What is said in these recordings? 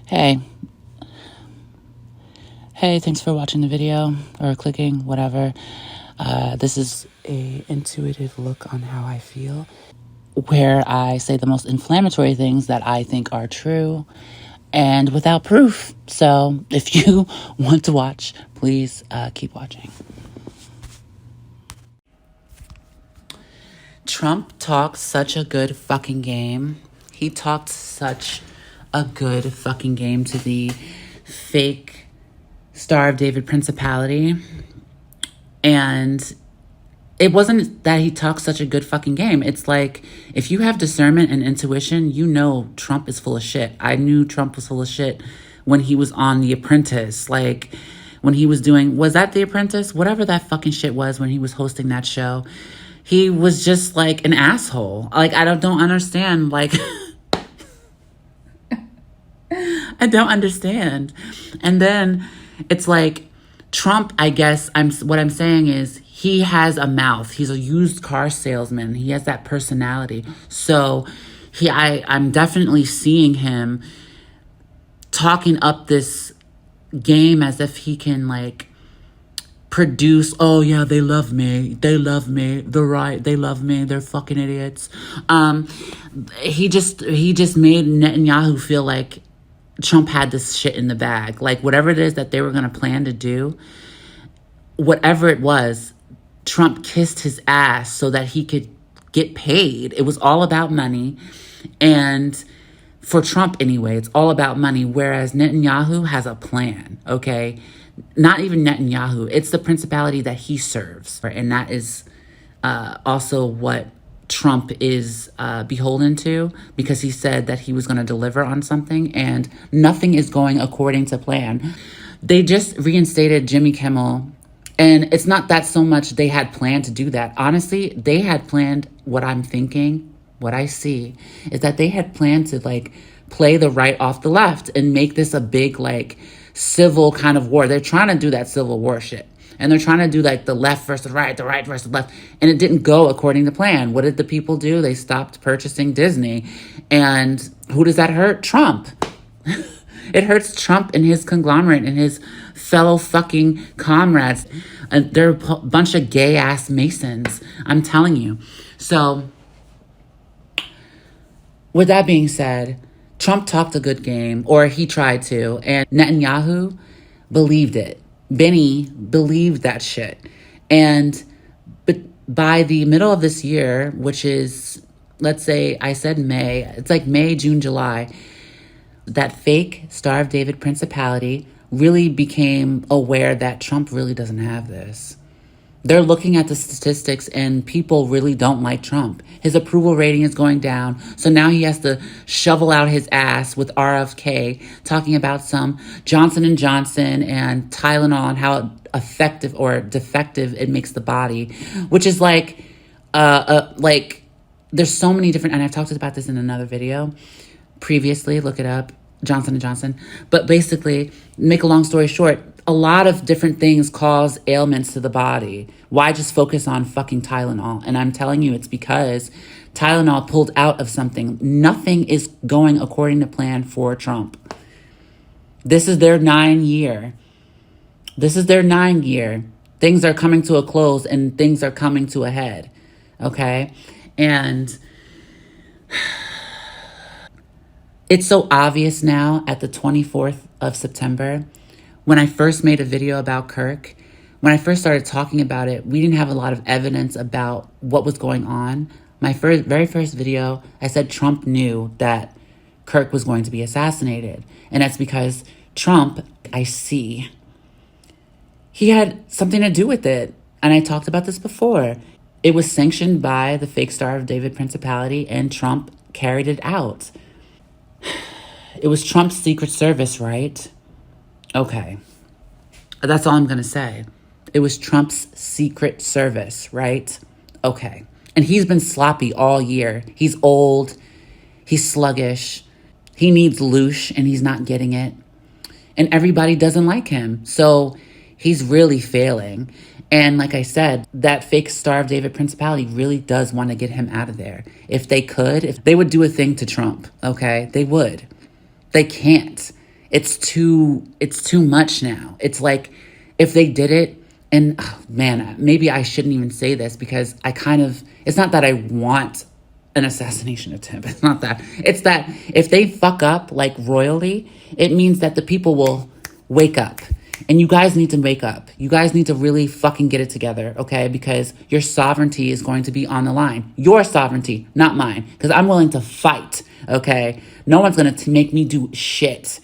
Hey. Hey, thanks for watching the video or clicking, whatever. This is a intuitive look on how I feel, where I say the most inflammatory things that I think are true and without proof. So if you want to watch, please keep watching. Trump talked such a good fucking game. He talked such a good fucking game to the fake Star of David principality. And it wasn't that he talked such a good fucking game. It's like, if you have discernment and intuition, you know Trump is full of shit. I knew Trump was full of shit when he was on The Apprentice. Like, when he was doing, was that The Apprentice? Whatever that fucking shit was when he was hosting that show. He was just like an asshole. Like, I don't understand. Like, I don't understand. And then it's like, Trump, I guess, what I'm saying is he has a mouth. He's a used car salesman. He has that personality. So I'm definitely seeing him talking up this game as if he can like produce, oh yeah, they love me, they're right, they love me, they're fucking idiots. He just made Netanyahu feel like Trump had this shit in the bag. Like, whatever it is that they were going to plan to do, whatever it was, Trump kissed his ass so that he could get paid. It was all about money. And for Trump anyway, it's all about money. Whereas Netanyahu has a plan, okay? Not even Netanyahu. It's the principality that he serves. And that is also what Trump is beholden to, because he said that he was going to deliver on something and nothing is going according to plan. They just reinstated Jimmy Kimmel, and it's not that so much they had planned to do that. Honestly, they had planned, what I'm thinking, what I see, is that they had planned to like play the right off the left and make this a big like civil kind of war. They're trying to do that civil war shit. And they're trying to do like the left versus right, the right versus left. And it didn't go according to plan. What did the people do? They stopped purchasing Disney. And who does that hurt? Trump. It hurts Trump and his conglomerate and his fellow fucking comrades. And they're a bunch of gay ass Masons. I'm telling you. So, with that being said, Trump talked a good game, or he tried to, and Netanyahu believed it. Benny believed that shit. And but by the middle of this year, which is, let's say, I said May, it's like May, June, July, that fake Star of David principality really became aware that Trump really doesn't have this. They're looking at the statistics and people really don't like Trump. His approval rating is going down. So now he has to shovel out his ass with RFK talking about some Johnson & Johnson and Tylenol and how effective or defective it makes the body, which is like there's so many different, and I've talked about this in another video previously, look it up, Johnson & Johnson. But basically, make a long story short, a lot of different things cause ailments to the body. Why just focus on fucking Tylenol? And I'm telling you, it's because Tylenol pulled out of something. Nothing is going according to plan for Trump. This is their 9 year. This is their 9 year. Things are coming to a close and things are coming to a head. Okay? And it's so obvious now at the 24th of September. When I first made a video about Kirk, when I first started talking about it, we didn't have a lot of evidence about what was going on. My very first video, I said Trump knew that Kirk was going to be assassinated. And that's because Trump, I see, he had something to do with it. And I talked about this before. It was sanctioned by the fake Star of David principality, and Trump carried it out. It was Trump's Secret Service, right? Okay. That's all I'm going to say. It was Trump's Secret Service, right? Okay. And he's been sloppy all year. He's old. He's sluggish. He needs loosh, and he's not getting it. And everybody doesn't like him. So he's really failing. And like I said, that fake Star of David principality really does want to get him out of there. If they could, if they would do a thing to Trump, okay? They would. They can't. it's too much now. It's like if they did it, and oh, man, maybe I shouldn't even say this because it's not that I want an assassination attempt. It's not that. It's that if they fuck up like royally, it means that the people will wake up. And you guys need to wake up. You guys need to really fucking get it together, okay? Because your sovereignty is going to be on the line. Your sovereignty, not mine. Because I'm willing to fight, okay? No one's going to make me do shit.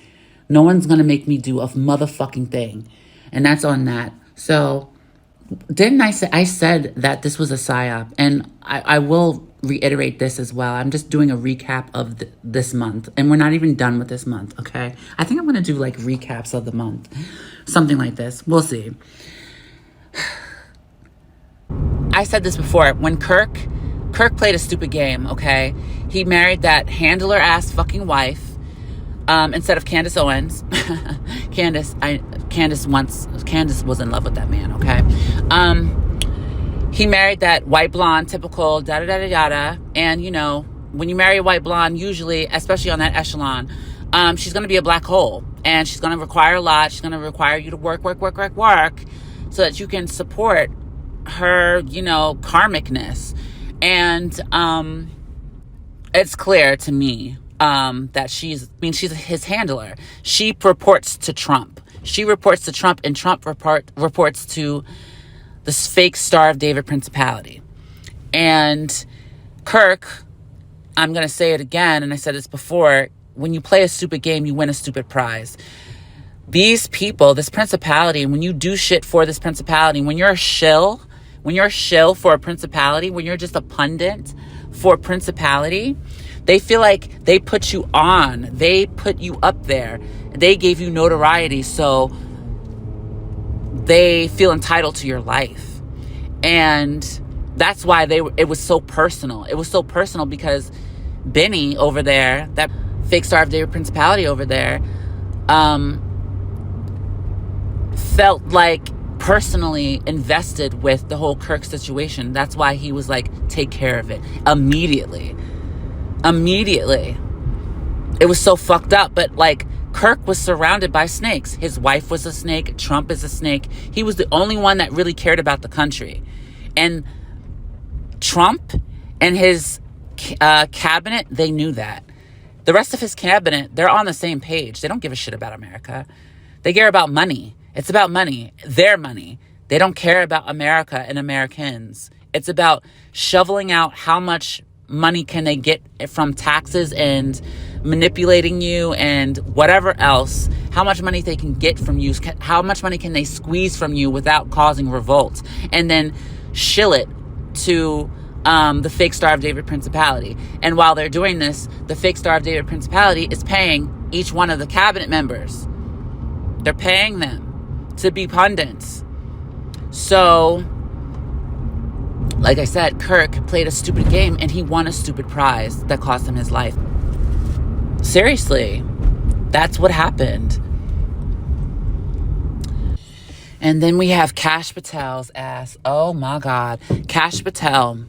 No one's going to make me do a motherfucking thing. And that's on that. So, didn't I said that this was a psyop. And I will reiterate this as well. I'm just doing a recap of this month. And we're not even done with this month, okay? I think I'm going to do like recaps of the month. Something like this. We'll see. I said this before. When Kirk played a stupid game, okay? He married that handler ass fucking wife instead of Candace Owens. Candace was in love with that man, okay? He married that white blonde, typical da-da-da-da-da. And, you know, when you marry a white blonde, usually, especially on that echelon, she's going to be a black hole. And she's going to require a lot. She's going to require you to work so that you can support her, you know, karmicness. And it's clear to me that she's his handler. She reports to Trump. And Trump reports to this fake Star of David principality. And Kirk, I'm going to say it again, and I said this before, when you play a stupid game, you win a stupid prize. These people, this principality, when you do shit for this principality, when you're a shill for a principality, when you're just a pundit for a principality, they feel like they put you on. They put you up there. They gave you notoriety, so they feel entitled to your life. And that's why it was so personal. It was so personal because Benny over there, that fake Star of David principality over there, felt like personally invested with the whole Kirk situation. That's why he was like, take care of it immediately. It was so fucked up. But like, Kirk was surrounded by snakes. His wife was a snake. Trump is a snake. He was the only one that really cared about the country. And Trump and his cabinet, they knew that. The rest of his cabinet, they're on the same page. They don't give a shit about America. They care about money. It's about money, their money. They don't care about America and Americans. It's about shoveling out how much money can they get from taxes and manipulating you and whatever else. How much money they can get from you. How much money can they squeeze from you without causing revolt. And then shill it to the fake Star of David principality. And while they're doing this, the fake Star of David principality is paying each one of the cabinet members. They're paying them to be pundits. So, like I said, Kirk played a stupid game and he won a stupid prize that cost him his life. Seriously, that's what happened. And then we have Kash Patel's ass. Oh my God. Kash Patel,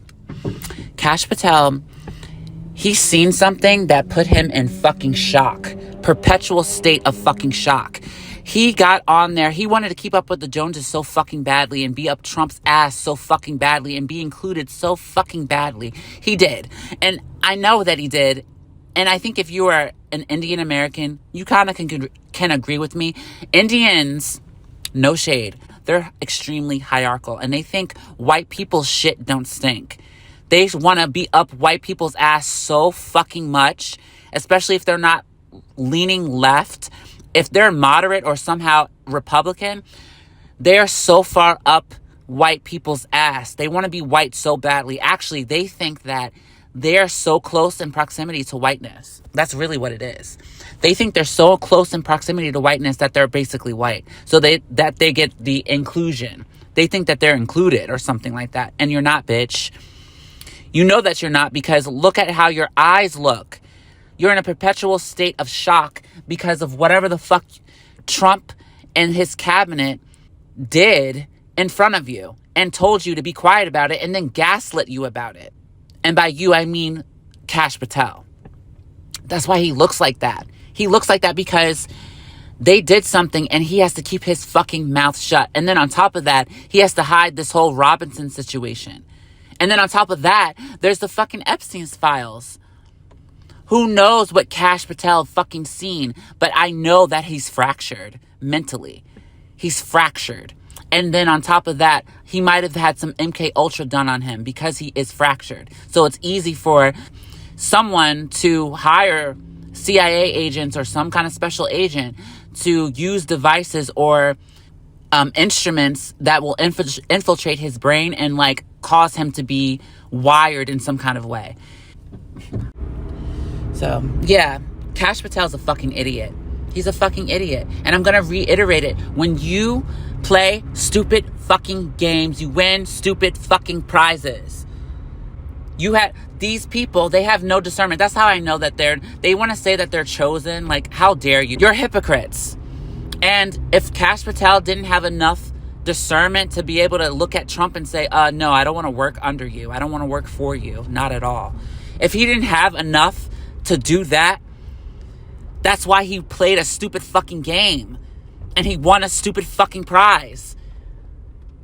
he's seen something that put him in fucking shock. Perpetual state of fucking shock. He got on there. He wanted to keep up with the Joneses so fucking badly and be up Trump's ass so fucking badly and be included so fucking badly. He did. And I know that he did. And I think if you are an Indian American, you kind of can agree with me. Indians, no shade, they're extremely hierarchical. And they think white people's shit don't stink. They want to be up white people's ass so fucking much, especially if they're not leaning left. If they're moderate or somehow Republican, they are so far up white people's ass. They want to be white so badly. Actually, they think that they're so close in proximity to whiteness. That's really what it is. They think they're so close in proximity to whiteness that they're basically white. So they get the inclusion. They think that they're included or something like that. And you're not, bitch. You know that you're not, because look at how your eyes look. You're in a perpetual state of shock because of whatever the fuck Trump and his cabinet did in front of you and told you to be quiet about it and then gaslit you about it. And by you, I mean Kash Patel. That's why he looks like that. He looks like that because they did something and he has to keep his fucking mouth shut. And then on top of that, he has to hide this whole Robinson situation. And then on top of that, there's the fucking Epstein's files. Who knows what Kash Patel fucking seen, but I know that he's fractured mentally. He's fractured. And then on top of that, he might have had some MK Ultra done on him because he is fractured. So it's easy for someone to hire CIA agents or some kind of special agent to use devices or instruments that will infiltrate his brain and like cause him to be wired in some kind of way. So, yeah, Kash Patel's a fucking idiot. He's a fucking idiot. And I'm going to reiterate it. When you play stupid fucking games, you win stupid fucking prizes. You had these people, they have no discernment. That's how I know that they want to say that they're chosen. Like, how dare you? You're hypocrites. And if Kash Patel didn't have enough discernment to be able to look at Trump and say, no, I don't want to work under you. I don't want to work for you. Not at all. If he didn't have enough to do that, that's why he played a stupid fucking game and he won a stupid fucking prize.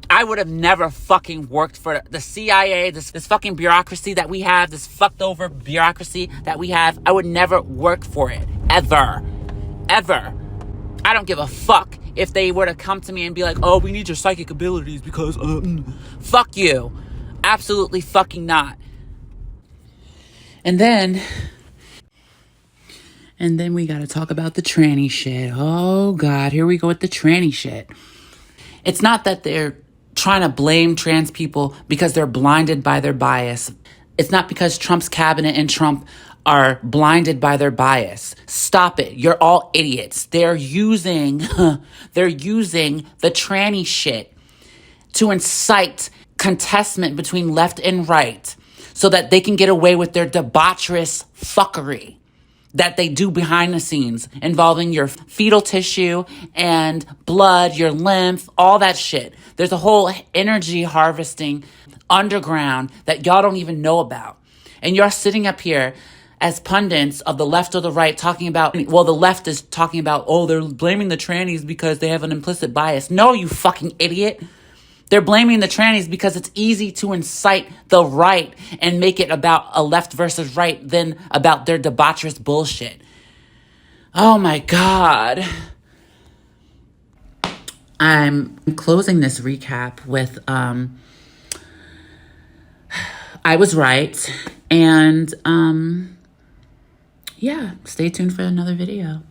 I would have never fucking worked for the CIA, this fucking bureaucracy that we have, this fucked over bureaucracy that we have. I would never work for it. Ever. Ever. I don't give a fuck if they were to come to me and be like, oh, we need your psychic abilities because, fuck you. Absolutely fucking not. And then we got to talk about the tranny shit. Oh, God, here we go with the tranny shit. It's not that they're trying to blame trans people because they're blinded by their bias. It's not because Trump's cabinet and Trump are blinded by their bias. Stop it. You're all idiots. They're using the tranny shit to incite contestment between left and right so that they can get away with their debaucherous fuckery that they do behind the scenes involving your fetal tissue and blood, your lymph, all that shit. There's a whole energy harvesting underground that y'all don't even know about. And you're sitting up here as pundits of the left or the right talking about, well, the left is talking about, oh, they're blaming the trannies because they have an implicit bias. No, you fucking idiot. They're blaming the trannies because it's easy to incite the right and make it about a left versus right than about their debaucherous bullshit. Oh my God. I'm closing this recap with, I was right. And, yeah, stay tuned for another video.